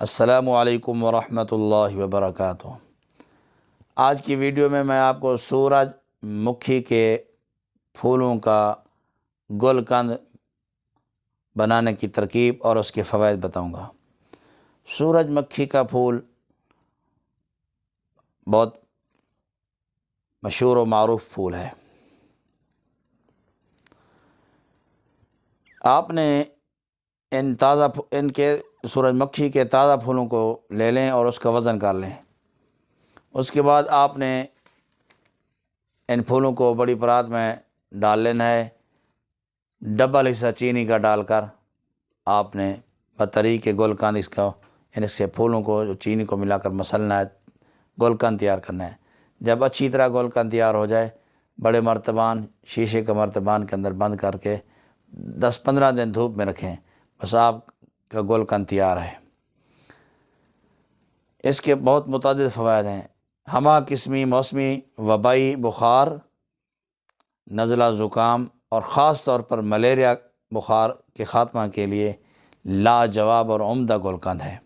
السلام علیکم ورحمۃ اللہ وبرکاتہ۔ آج کی ویڈیو میں آپ کو سورج مکھی کے پھولوں کا گل قند بنانے کی ترکیب اور اس کے فوائد بتاؤں گا۔ سورج مکھی کا پھول بہت مشہور و معروف پھول ہے۔ آپ نے ان کے سورج مکھی کے تازہ پھولوں کو لے لیں اور اس کا وزن کر لیں۔ اس کے بعد آپ نے ان پھولوں کو بڑی پرات میں ڈال لینا ہے۔ ڈبل حصہ چینی کا ڈال کر آپ نے بطریق گل قند اس سے پھولوں کو چینی کو ملا کر مسلنا ہے، گل قند تیار کرنا ہے۔ جب اچھی طرح گل قند تیار ہو جائے، بڑے مرتبان شیشے کے مرتبان کے اندر بند کر کے 10-15 دن دھوپ میں رکھیں، بس آپ کا گل قند تیار ہے۔ اس کے بہت متعدد فوائد ہیں۔ ہمہ قسمی موسمی وبائی بخار، نزلہ زکام اور خاص طور پر ملیریا بخار کے خاتمہ کے لیے لاجواب اور عمدہ گل قند ہے۔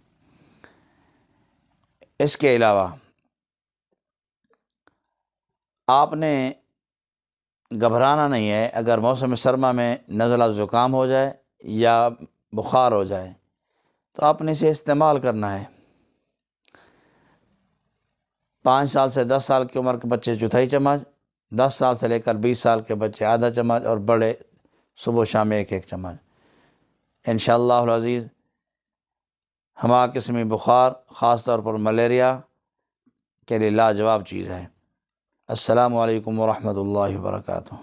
اس کے علاوہ آپ نے گھبرانا نہیں ہے۔ اگر موسم سرما میں نزلہ زکام ہو جائے یا بخار ہو جائے تو آپ نے اسے استعمال کرنا ہے۔ 5 سال سے 10 سال کی عمر کے بچے چوتھائی چمچ، 10 سال سے لے کر 20 سال کے بچے آدھا چمچ اور بڑے صبح و شام 1 چمچ۔ انشاءاللہ العزیز ہمہ قسمی بخار، خاص طور پر ملیریا کے لیے لاجواب چیز ہے۔ السلام علیکم ورحمۃ اللہ وبرکاتہ۔